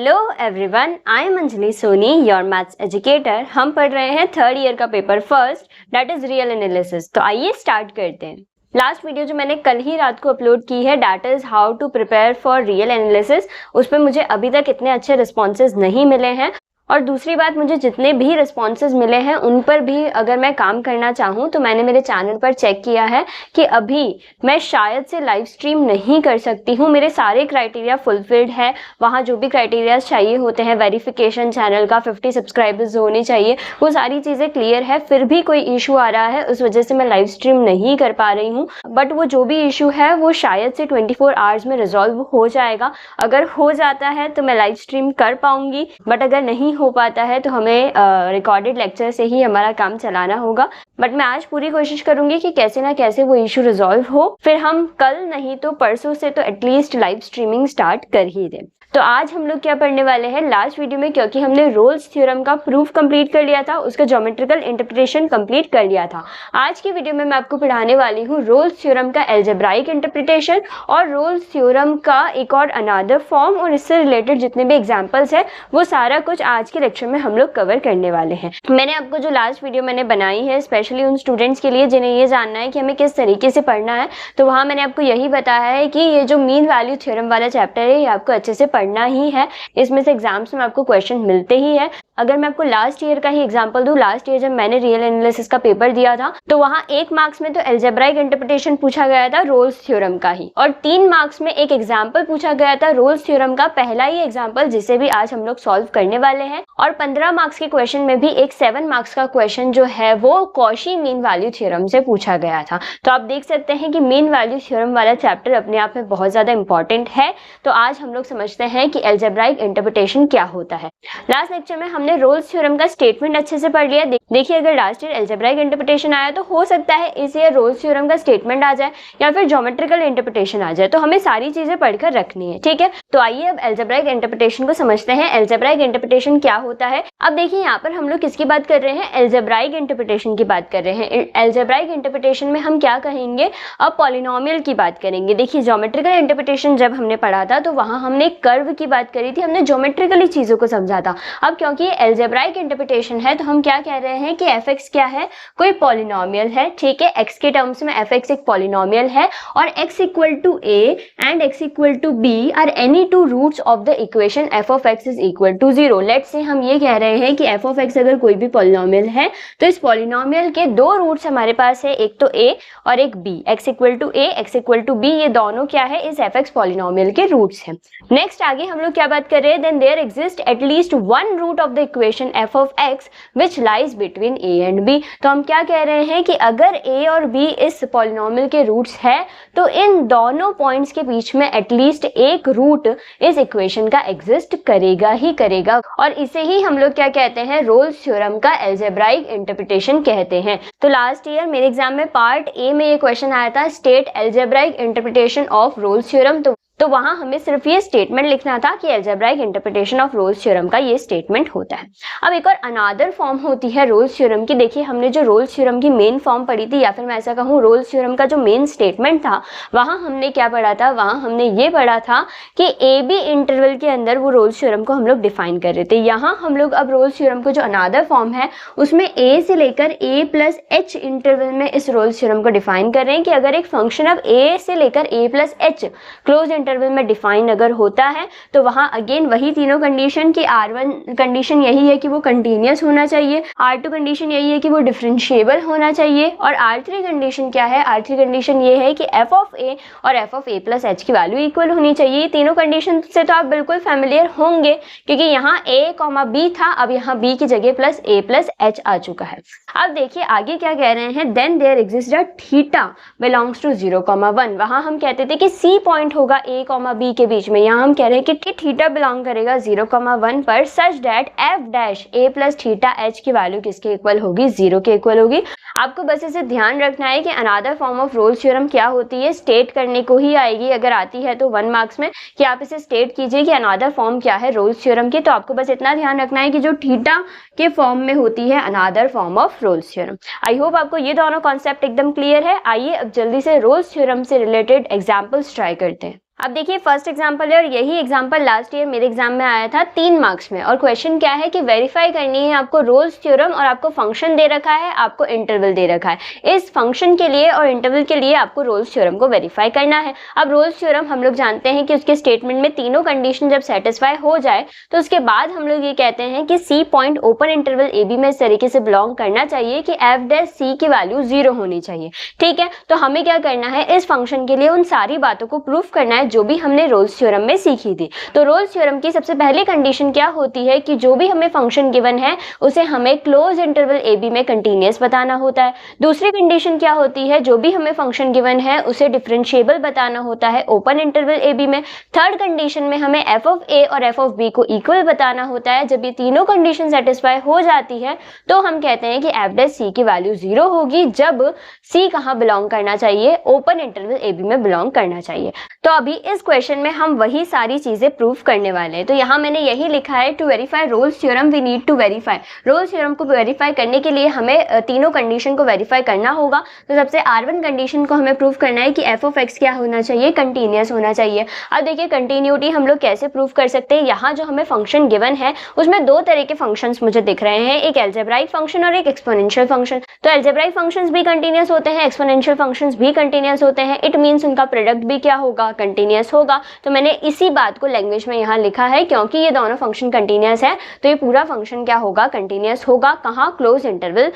Hello everyone, I am Anjali Soni, your maths educator. हम पढ़ रहे हैं थर्ड ईयर का paper first, that is real analysis. तो आइए स्टार्ट करते हैं। लास्ट वीडियो जो मैंने कल ही रात को अपलोड की है, that is how to prepare for real analysis, उस पर मुझे अभी तक इतने अच्छे रिस्पॉन्सेज नहीं मिले हैं। और दूसरी बात, मुझे जितने भी रिस्पॉन्सेज मिले हैं उन पर भी अगर मैं काम करना चाहूँ तो मैंने मेरे चैनल पर चेक किया है कि अभी मैं शायद से लाइव स्ट्रीम नहीं कर सकती हूँ। मेरे सारे क्राइटेरिया फुलफिल्ड है। वहाँ जो भी क्राइटेरिया चाहिए होते हैं, वेरिफिकेशन चैनल का 50 सब्सक्राइबर्स होने चाहिए, वो सारी चीज़ें क्लियर है। फिर भी कोई इशू आ रहा है, उस वजह से मैं लाइव स्ट्रीम नहीं कर पा रही हूँ। बट वो जो भी इशू है वो शायद से 24 आवर्स में रिजॉल्व हो जाएगा। अगर हो जाता है तो मैं लाइव स्ट्रीम कर पाऊंगी, बट अगर नहीं हो पाता है तो हमें रिकॉर्डेड लेक्चर से ही हमारा काम चलाना होगा। बट मैं आज पूरी कोशिश करूंगी कि कैसे ना कैसे वो इशू रिजॉल्व हो, फिर हम कल नहीं तो परसों से तो एटलीस्ट लाइव स्ट्रीमिंग स्टार्ट कर ही दें। तो आज हम लोग क्या पढ़ने वाले हैं, लास्ट वीडियो में क्योंकि हमने रोल्स थ्योरम का प्रूफ कंप्लीट कर लिया था, उसका ज्योमेट्रिकल इंटरप्रिटेशन कंप्लीट कर लिया था। आज की वीडियो में मैं आपको पढ़ाने वाली हूँ रोल्स थ्योरम का एल्जेब्राइक इंटरप्रिटेशन और रोल्स थ्योरम का एक और अनदर फॉर्म, और इससे रिलेटेड जितने भी एग्जाम्पल्स है वो सारा कुछ आज के लेक्चर में हम लोग कवर करने वाले हैं। मैंने आपको जो लास्ट वीडियो मैंने बनाई है स्पेशली उन स्टूडेंट्स के लिए जिन्हें ये जानना है कि हमें किस तरीके से पढ़ना है, तो वहाँ मैंने आपको यही बताया है कि ये जो मीन वैल्यू थ्योरम वाला चैप्टर है ये आपको अच्छे से पढ़ना ही है। इसमें से एग्जाम्स में आपको क्वेश्चन मिलते ही है। अगर मैं आपको लास्ट ईयर का ही एग्जांपल दूं, लास्ट ईयर जब मैंने रियल एनालिसिस का पेपर दिया था तो वहां 1 मार्क्स में तो एल्जेब्राइक इंटरप्रिटेशन पूछा गया था रोल्स थ्योरम का ही, और 3 मार्क्स में एक एग्जांपल पूछा गया था रोल्स थ्योरम का पहला ही एग्जांपल, जिसे भी आज हम लोग सॉल्व करने वाले हैं। और 15 मार्क्स के क्वेश्चन में भी एक 7 मार्क्स का क्वेश्चन जो है वो कॉशी मीन वैल्यू थ्योरम से पूछा गया था। तो आप देख सकते हैं कि मीन वैल्यू थ्योरम वाला चैप्टर अपने आप में बहुत ज्यादा इंपॉर्टेंट है। तो आज हम लोग समझते हैं कि एल्जेब्राइक इंटरप्रिटेशन क्या होता है। लास्ट लेक्चर में हमने रोल्स थ्योरम का स्टेटमेंट अच्छे से पढ़ लिया। देखिए, अगर लास्ट ईयर एल्जेब्राइक इंटरप्रिटेशन आया तो हो सकता है इस ईयर रोल्स थ्योरम का स्टेटमेंट आ जाए या फिर ज्योमेट्रिकल इंटरप्रिटेशन आ जाए, तो हमें सारी चीजें पढ़कर रखनी है, ठीक है। तो आइए अब एल्जेब्राइक इंटरप्रिटेशन को समझते हैं। एल्जेब्राइक इंटरप्रिटेशन क्या होता है। अब देखिए, यहाँ पर हम लोग किसकी बात कर रहे हैं, एल्जेब्राइक इंटरप्रिटेशन की बात कर रहे हैं। एल्जेब्राइक इंटरप्रिटेशन में हम क्या कहेंगे, अब पॉलिनोमियल की बात करेंगे। देखिए, ज्योमेट्रिकल इंटरप्रिटेशन जब हमने पढ़ा था तो वहां हमने कर्व की बात करी थी, हमने ज्योमेट्रिकली चीजों को समझा था। अब क्योंकि ये एल्जेब्राइक इंटरप्रिटेशन है तो हम क्या कह रहे हैं कि fx क्या है, कोई पॉलिनोमियल है, ठीक है। x के टर्म्स में fx एक पॉलिनोमियल है और x equal to a and x equal to b are any two roots of the equation f of x is equal to 0। Let's say हम ये कह रहे हैं कि f of x अगर कोई भी पॉलिनोमियल है तो इस पॉलिनोमियल के 2 रूट्स हमारे पास है, एक तो a और एक b। x equal to a, x equal to b, ये दोनों क्या है, इस fx पॉलिनोमियल के रूट्स हैं। नेक्स्ट आगे हम लोग क्या बात कर रहे हैं, then there exist at least one root of the equation f of x which lies between a and b। तो हम क्या कह रहे हैं कि अगर a और b इस पॉलिनोमियल के रूट्स है तो इन दोनों पॉइंट्स के बीच में एटलीस्ट एक रूट इस इक्वेशन का एग्जिस्ट करेगा ही करेगा, और इसे ही हम लोग क्या कहते हैं, रोल्स थ्योरम का एल्जेब्राइक इंटरप्रिटेशन कहते हैं। तो लास्ट ईयर मेरे एग्जाम में पार्ट ए में ये क्वेश्चन आया था, state algebraic interpretation of Rolle's theorem. तो वहां हमें सिर्फ ये स्टेटमेंट लिखना था कि algebraic interpretation of Rolle's theorem का ये स्टेटमेंट होता है। अब एक और अनदर फॉर्म होती है रोल्स थ्योरम की। देखिए, हमने जो रोल्स थ्योरम की मेन फॉर्म पढ़ी थी, या फिर मैं ऐसा कहूँ रोल्स थ्योरम का जो मेन स्टेटमेंट था, वहां हमने क्या पढ़ा था, वहां हमने ये पढ़ा था कि ए बी इंटरवल के अंदर वो रोल्स थ्योरम को हम लोग डिफाइन कर रहे थे। यहाँ हम लोग अब रोल्स थ्योरम को जो अनदर फॉर्म है उसमें ए से लेकर ए प्लस एच इंटरवल में इस रोल्स थ्योरम को डिफाइन कर रहे हैं कि अगर एक फंक्शन अब ए से लेकर ए प्लस एच क्लोज इंटरवल में डिफाइन अगर होता है तो वहां अगेन वही तीनों कंडीशन की R1 कंडीशन यही है कि वो कंटीन्यूअस होना चाहिए, R2 कंडीशन यही है कि वो डिफरेंशिएबल होना चाहिए, और R3 कंडीशन क्या है, R3 कंडीशन ये है कि f of a और f of a plus h की वैल्यू इक्वल होनी चाहिए। ये तीनों कंडीशन से तो आप बिल्कुल फैमिलियर होंगे क्योंकि यहाँ a, b था, अब यहाँ b की जगह प्लस a प्लस h आ चुका है। अब देखिए आगे क्या कह रहे हैं, then there exist a theta belongs to 0,1। वहां हम कहते थे कि c पॉइंट होगा a, b के बीच में, यहाँ हम कह रहे हैं कि थीटा बिलोंग करेगा 0,1 पर, such that f dash a plus theta h की वैल्यू किसके इक्वल होगी, 0 के इक्वल होगी। आपको बस इसे ध्यान रखना है कि another form of Rolle's theorem क्या होती है, स्टेट करने को ही आएगी। अगर आती है तो 1 मार्क्स में कि आप इसे स्टेट कीजिए कि अनदर फॉर्म क्या है रोल्स थ्योरम की, तो आपको बस इतना ध्यान रखना है कि जो थीटा के फॉर्म में होती है another form of Rolle's theorem. I hope आपको ये दोनों कॉन्सेप्ट एकदम क्लियर है। आइए अब जल्दी से रोल्स थ्योरम से रिलेटेड एग्जाम्पल्स ट्राई करते हैं। अब देखिए फर्स्ट एग्जांपल है और यही एग्जांपल लास्ट ईयर मेरे एग्जाम में आया था 3 मार्क्स में। और क्वेश्चन क्या है कि वेरीफाई करनी है आपको रोल्स थ्योरम और आपको फंक्शन दे रखा है, आपको इंटरवल दे रखा है। इस फंक्शन के लिए और इंटरवल के लिए आपको रोल्स थ्योरम को वेरीफाई करना है। अब रोल्स थ्योरम हम लोग जानते हैं कि उसके स्टेटमेंट में तीनों कंडीशन जब सेटिस्फाई हो जाए तो उसके बाद हम लोग ये कहते हैं कि C point open interval A B में इस तरीके से बिलोंग करना चाहिए कि एफ डैश सी की वैल्यू 0 होनी चाहिए। ठीक है, तो हमें क्या करना है, इस फंक्शन के लिए उन सारी बातों को प्रूफ करना है जो भी हमने रोल्स थ्योरम में सीखी थी। तो रोल्स थ्योरम की सबसे पहली कंडीशन क्या होती है कि जो भी हमें फंक्शन गिवन है उसे हमें क्लोज इंटरवल ए बी में कंटीन्यूअस बताना होता है। दूसरी कंडीशन क्या होती है, जो भी हमें फंक्शन गिवन है उसे डिफरेंशिएबल बताना होता है ओपन इंटरवल ए बी में। थर्ड कंडीशन में हमें एफ ऑफ ए और एफ ऑफ बी को इक्वल बताना होता है। जब ये तीनों कंडीशन सेटिस्फाई हो जाती है तो हम कहते हैं कि एफ डैश सी की वैल्यू 0 होगी जब सी कहाँ बिलोंग करना चाहिए, ओपन इंटरवल ए बी में बिलोंग करना चाहिए। तो अभी इस क्वेश्चन में हम वही सारी चीजें प्रूफ करने वाले हैं। तो यहाँ मैंने यही लिखा है, to verify Rolle's theorem we need to verify. Rolle's theorem को वेरीफाई करने के लिए हमें तीनों कंडीशन को वेरीफाई करना होगा। तो सबसे R1 कंडीशन को हमें प्रूफ करना है कि एफ ऑफ एक्स क्या होना चाहिए, कंटिन्यूअस होना चाहिए। अब देखिए कंटिन्यूटी हम लोग कैसे प्रूफ कर सकते हैं। यहाँ जो हमें फंक्शन गिवन है उसमें दो तरह के फंक्शंस मुझे दिख रहे हैं, एक एल्जेब्राइक फंक्शन और एक एक्सपोनेंशियल फंक्शन। तो एल्जेब्राइक फंक्शंस भी कंटिन्यूअस होते हैं, एक्सपोनेंशियल फंक्शंस भी कंटिन्यूअस होते हैं। इट मीन्स उनका प्रोडक्ट भी क्या होगा, कंटिन्यूअस होगा। तो मैंने इसी बात को लैंग्वेज में यहाँ लिखा है, क्योंकि ये दोनों फंक्शन कंटिन्यूअस है तो ये पूरा फंक्शन क्या होगा, कंटिन्यूअस होगा। कहाँ, क्लोज इंटरवल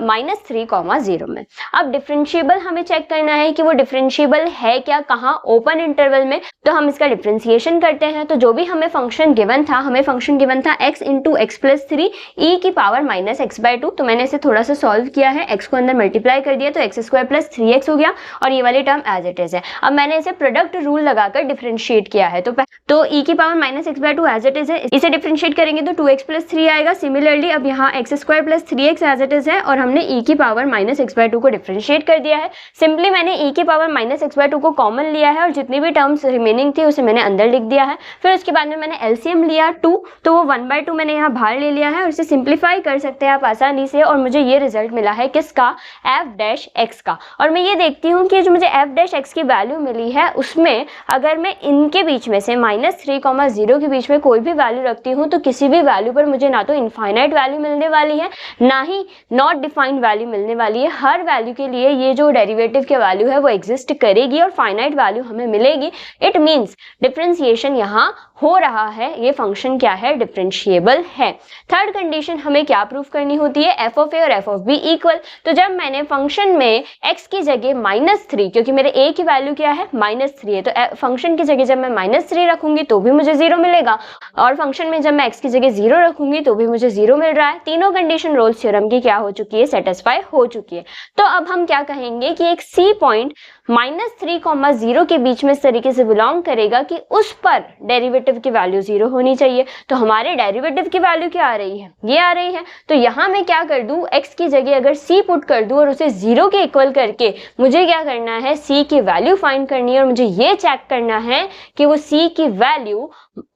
-3, 0 में। अब डिफरेंशिएबल हमें चेक करना है कि वो डिफरेंशिएबल है क्या, कहाँ, ओपन इंटरवल में। तो हम इसका डिफरेंशिएशन करते हैं। तो जो भी हमें फंक्शन गिवन था, हमें फंक्शन गिवन था x into x plus 3 e की पावर -x/2। तो मैंने इसे थोड़ा सा सॉल्व किया है, x को अंदर मल्टीप्लाई कर दिया तो x² + 3x हो गया और ये वाली टर्म एज इट इज है। अब मैंने इसे प्रोडक्ट रूल लगाकर डिफरेंशिएट किया है। तो e की power -x/2 as it is है, इसे डिफरेंशिएट करेंगे तो 2x + 3 आएगा। सिमिलरली अब यहाँ x² + 3x as it is है और हमने e की पावर -x/2 को डिफरेंशिएट कर दिया है। सिंपली मैंने e की पावर -x/2 को कॉमन लिया है और जितनी भी टर्म्स रिमेनिंग थी उसे मैंने अंदर लिख दिया है। फिर उसके बाद में मैंने एलसीएम लिया 2, तो वो 1/2 मैंने यहाँ बाहर ले लिया है और इसे सिंप्लीफाई कर सकते हैं आप आसानी से। और मुझे ये रिजल्ट मिला है किसका, f' का। और मैं ये देखती हूँ कि जो मुझे f' की वैल्यू मिली है उसमें अगर मैं इनके बीच में से -3, 0 के बीच में कोई भी वैल्यू रखती हूँ तो किसी भी वैल्यू पर मुझे ना तो इनफाइनाइट वैल्यू मिलने वाली है ना ही नॉट डिफाइंड वैल्यू मिलने वाली है। हर वैल्यू के लिए ये जो डेरिवेटिव की वैल्यू है वो एग्जिस्ट करेगी और फाइनाइट वैल्यू हमें मिलेगी। इट मीन्स डिफरेंशिएशन यहाँ हो रहा है, ये फंक्शन क्या है, डिफरेंशिएबल है। थर्ड कंडीशन हमें क्या प्रूफ करनी होती है, एफ ऑफ ए और एफ ऑफ बी इक्वल। तो जब मैंने फंक्शन में x की जगह -3, क्योंकि मेरे a की वैल्यू क्या है, -3 है, तो फंक्शन की जगह जब मैं -3 रखूंगी तो भी मुझे 0 मिलेगा और फंक्शन में जब मैं x की जगह 0 रखूंगी तो भी मुझे 0 मिल रहा है। तीनों कंडीशन रोल्स थ्योरम की क्या हो चुकी है, सेटिस्फाई हो चुकी है। तो अब हम क्या कहेंगे कि एक c पॉइंट -3, 0 के बीच में इस तरीके से बिलोंग करेगा कि उस पर डेरिवेटिव की वैल्यू 0 होनी चाहिए। तो हमारे डेरिवेटिव की वैल्यू क्या आ रही है, ये आ रही है। तो यहाँ मैं क्या कर दूं, x की जगह अगर c पुट कर दूं और उसे 0 के इक्वल करके मुझे क्या करना है, c की वैल्यू फाइंड करनी है और मुझे ये चेक करना है कि वो c की value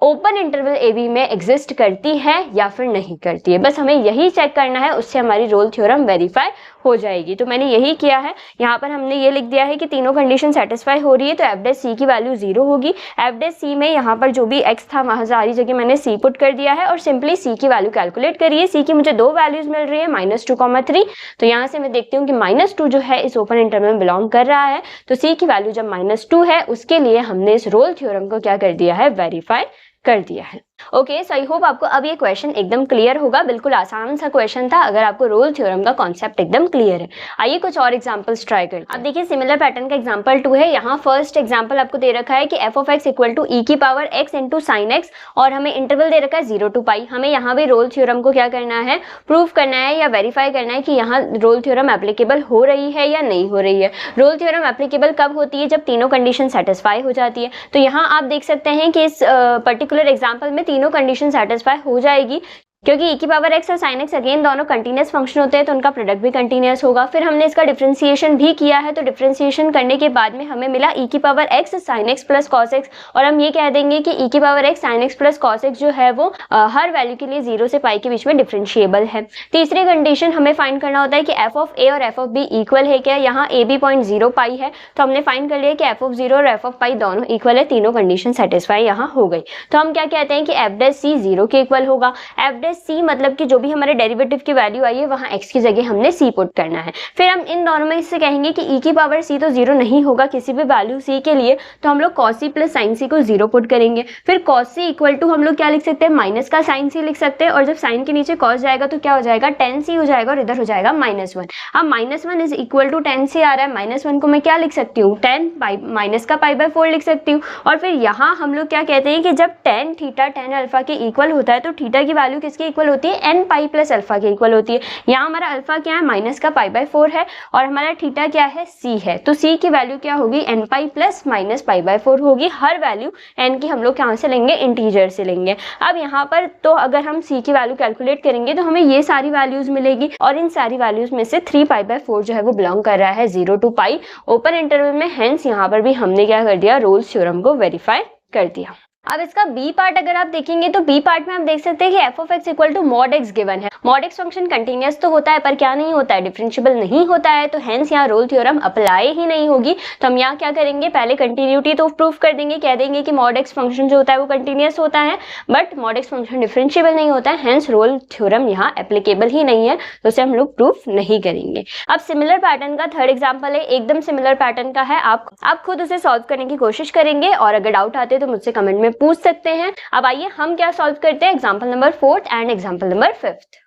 open interval A B में एग्जिस्ट करती है या फिर नहीं करती है। बस हमें यही चेक करना है, उससे हमारी रोल थ्योरम वेरीफाई हो जाएगी। तो मैंने यही किया है, यहाँ पर हमने ये लिख दिया है कि तीनों कंडीशन सेटिस्फाई हो रही है तो एफ डैश सी की वैल्यू 0 होगी। एफ डैश सी में यहाँ पर जो भी x था वहाँ सारी जगह मैंने c पुट कर दिया है और सिंपली c की वैल्यू कैलकुलेट करिए। c की मुझे दो वैल्यूज मिल रही है, -2, 3। तो यहाँ से मैं देखती हूँ कि -2 जो है इस ओपन इंटरवल में बिलोंग कर रहा है। तो c की वैल्यू जब -2 है उसके लिए हमने इस रोल थ्योरम को क्या कर दिया है, वेरीफाई कर दिया है। ओके, सो आई होप आपको अब ये क्वेश्चन एकदम क्लियर होगा। बिल्कुल आसान सा क्वेश्चन था अगर आपको रोल थ्योरम का कॉन्सेप्ट एकदम क्लियर है। आइए कुछ और एग्जांपल्स ट्राई करते हैं। अब देखिए सिमिलर पैटर्न का एग्जांपल 2 है। यहाँ फर्स्ट एग्जांपल आपको दे रखा है कि f of x equal to e की power x into sine x और हमें इंटरवल दे रखा है 0 to π। हमें यहाँ भी रोल थ्योरम को क्या करना है, प्रूफ करना है या वेरीफाई करना है कि यहाँ रोल थ्योरम एप्लीकेबल हो रही है या नहीं हो रही है। रोल थ्योरम एप्लीकेबल कब होती है, जब तीनों कंडीशन सेटिस्फाई हो जाती है। तो यहाँ आप देख सकते हैं कि इस पर्टिकुलर एग्जाम्पल में तीनों कंडीशन सेटिस्फाई हो जाएगी। क्योंकि e की पावर x और sin x अगेन दोनों कंटीन्यूअस फंक्शन होते हैं तो उनका प्रोडक्ट भी कंटीन्यूअस होगा। फिर हमने इसका डिफरेंशिएशन भी किया है, तो डिफरेंशिएशन करने के बाद में हमें मिला e की power x sin x plus cos x, और हम ये कह देंगे कि e की power x sin x plus cos x जो है वो हर वैल्यू के लिए 0 से पाई के बीच में डिफरेंशिएबल है। तीसरी कंडीशन हमें फाइंड करना होता है कि f ऑफ a और f ऑफ b इक्वल है क्या। यहाँ a b 0.0 पाई है, तो हमने फाइंड कर लिया कि f ऑफ 0 और f ऑफ पाई दोनों इक्वल है, तीनों कंडीशन सेटिस्फाई यहाँ हो गई। तो हम क्या कहते हैं कि f डैश c 0 के इक्वल होगा। f डैश c मतलब कि जो भी हमारे डेरिवेटिव की वैल्यू आई है वहाँ x की जगह हमने c पुट करना है। फिर हम इन दोनों में से कहेंगे कि e की पावर c तो 0 नहीं होगा किसी भी वैल्यू c के लिए, तो हम लोग cos c plus sin c को 0 पुट करेंगे। फिर cos c इक्वल टू हम लोग क्या लिख सकते हैं, माइनस का sin c लिख सकते हैं, और जब sin के नीचे cos जाएगा तो क्या हो जाएगा, tan c हो जाएगा, और इधर हो जाएगा -1। अब -1 is equal to tan c आ रहा है, -1 को मैं क्या लिख सकती हूँ, tan माइनस का π/4 लिख सकती हूँ। और फिर यहाँ हम लोग क्या कहते हैं कि जब tan थीटा tan अल्फा के इक्वल होता है तो थीटा की वैल्यू किसके इक्वल होती है, n पाई प्लस अल्फा के इक्वल होती है। यहाँ हमारा अल्फा क्या है, माइनस का π/4 है, और हमारा थीटा क्या है, c है, तो c की वैल्यू क्या होगी, n पाई प्लस माइनस π/4 होगी। हर वैल्यू n की हम लोग कहाँ से लेंगे, इंटीजर से लेंगे। अब यहाँ पर तो अगर हम c की वैल्यू कैलकुलेट करेंगे तो हमें ये सारी वैल्यूज मिलेगी, और इन सारी वैल्यूज में से 3 π/4 जो है वो बिलोंग कर रहा है 0 to π ओपन इंटरवल में। हेंस यहाँ पर भी हमने क्या कर दिया, रोल्स थ्योरम को वेरीफाई कर दिया। अब इसका बी पार्ट अगर आप देखेंगे तो बी पार्ट में हम देख सकते हैं कि f of x equal to mod x given है। मॉड x फंक्शन कंटिन्यूअस तो होता है पर क्या नहीं होता है, डिफरेंशिएबल नहीं होता है, तो हेंस यहाँ रोल थ्योरम अप्लाई ही नहीं होगी। तो हम यहाँ क्या करेंगे, पहले कंटिन्यूटी तो प्रूफ कर देंगे, कह देंगे कि मॉड x फंक्शन जो होता है वो कंटिन्यूअस होता है, but mod x function differentiable नहीं होता है, हेंस रोल थ्योरम यहाँ एप्लीकेबल ही नहीं है, तो उसे हम लोग प्रूफ नहीं करेंगे। अब सिमिलर पैटर्न का थर्ड एग्जाम्पल है, एकदम सिमिलर पैटर्न का है, आप खुद उसे सॉल्व करने की कोशिश करेंगे, और अगर डाउट आते तो मुझसे कमेंट में पूछ सकते हैं। अब आइए हम क्या सॉल्व करते हैं, example number 4 and example number 5।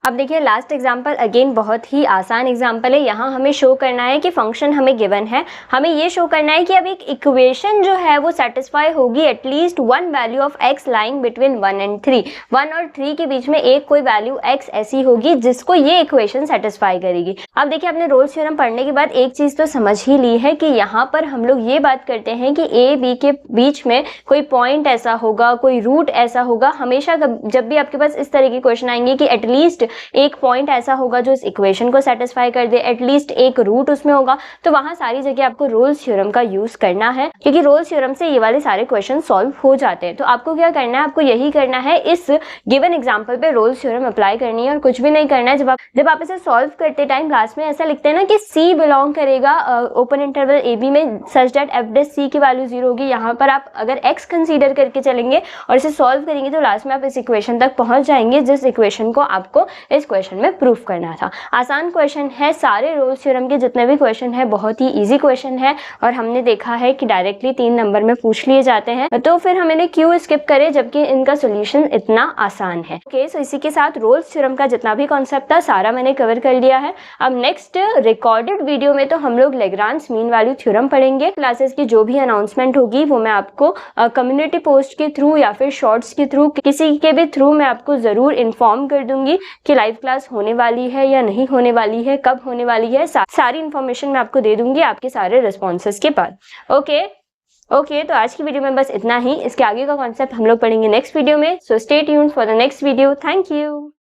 अब देखिए लास्ट एग्जाम्पल अगेन बहुत ही आसान एग्जाम्पल है। यहाँ हमें शो करना है कि फंक्शन हमें गिवन है, हमें ये शो करना है कि अब एक इक्वेशन जो है वो सेटिस्फाई होगी at least one value of x lying between 1 and 3। 1 और 3 के बीच में एक कोई वैल्यू x ऐसी होगी जिसको ये इक्वेशन सेटिस्फाई करेगी। अब देखिए आपने रोल्स थ्योरम पढ़ने के बाद एक चीज तो समझ ही ली है कि यहाँ पर हम लोग ये बात करते हैं कि a b के बीच में कोई पॉइंट ऐसा होगा, कोई रूट ऐसा होगा। हमेशा जब भी आपके पास इस तरह की क्वेश्चन आएंगे कि एटलीस्ट एक पॉइंट ऐसा होगा जो इस इक्वेशन को सेटिस्फाई कर दे, एटलीस्ट एक रूट उसमें होगा, तो वहां सारी जगह आपको रोल्स थ्योरम का यूज करना है, क्योंकि रोल्स थ्योरम से ये वाले सारे क्वेश्चन सॉल्व हो जाते हैं। तो आपको क्या करना है, आपको यही करना है, इस गिवन एग्जांपल पे रोल्स थ्योरम अप्लाई करनी है और कुछ भी नहीं करना है। जब आप इसे सॉल्व करते टाइम लास्ट में ऐसा लिखते हैं ना कि c बिलोंग करेगा ओपन इंटरवल ए बी में such that f dash c की वैल्यू 0 होगी। यहाँ पर आप अगर x कंसीडर करके चलेंगे और इसे सॉल्व करेंगे तो लास्ट में आप इस इक्वेशन तक पहुंच जाएंगे जिस इक्वेशन को आपको इस क्वेश्चन में प्रूफ करना था। आसान क्वेश्चन है, सारे रोल्स थ्योरम के जितने भी क्वेश्चन है बहुत ही इजी क्वेश्चन है, और हमने देखा है कि डायरेक्टली 3 नंबर में पूछ लिए जाते हैं, तो फिर हम इन्हें क्यों स्किप करें जबकि इनका सोल्यूशन इतना आसान है। ओके, सो इसी के साथ रोल्स थ्योरम का जितना भी कॉन्सेप्ट था सारा मैंने कवर कर लिया है। अब नेक्स्ट रिकॉर्डेड वीडियो में तो हम लोग लेग्रांज मीन वैल्यू थ्योरम पढ़ेंगे। क्लासेस की जो भी अनाउंसमेंट होगी वो मैं आपको कम्युनिटी पोस्ट के थ्रू या फिर शॉर्ट्स के थ्रू, किसी के भी थ्रू मैं आपको जरूर इन्फॉर्म कर दूंगी कि लाइव क्लास होने वाली है या नहीं होने वाली है, कब होने वाली है, सारी इन्फॉर्मेशन मैं आपको दे दूंगी आपके सारे रिस्पॉन्सेस के बाद। ओके, तो आज की वीडियो में बस इतना ही। इसके आगे का कॉन्सेप्ट हम लोग पढ़ेंगे नेक्स्ट वीडियो में, so stay tuned for the next video. Thank you.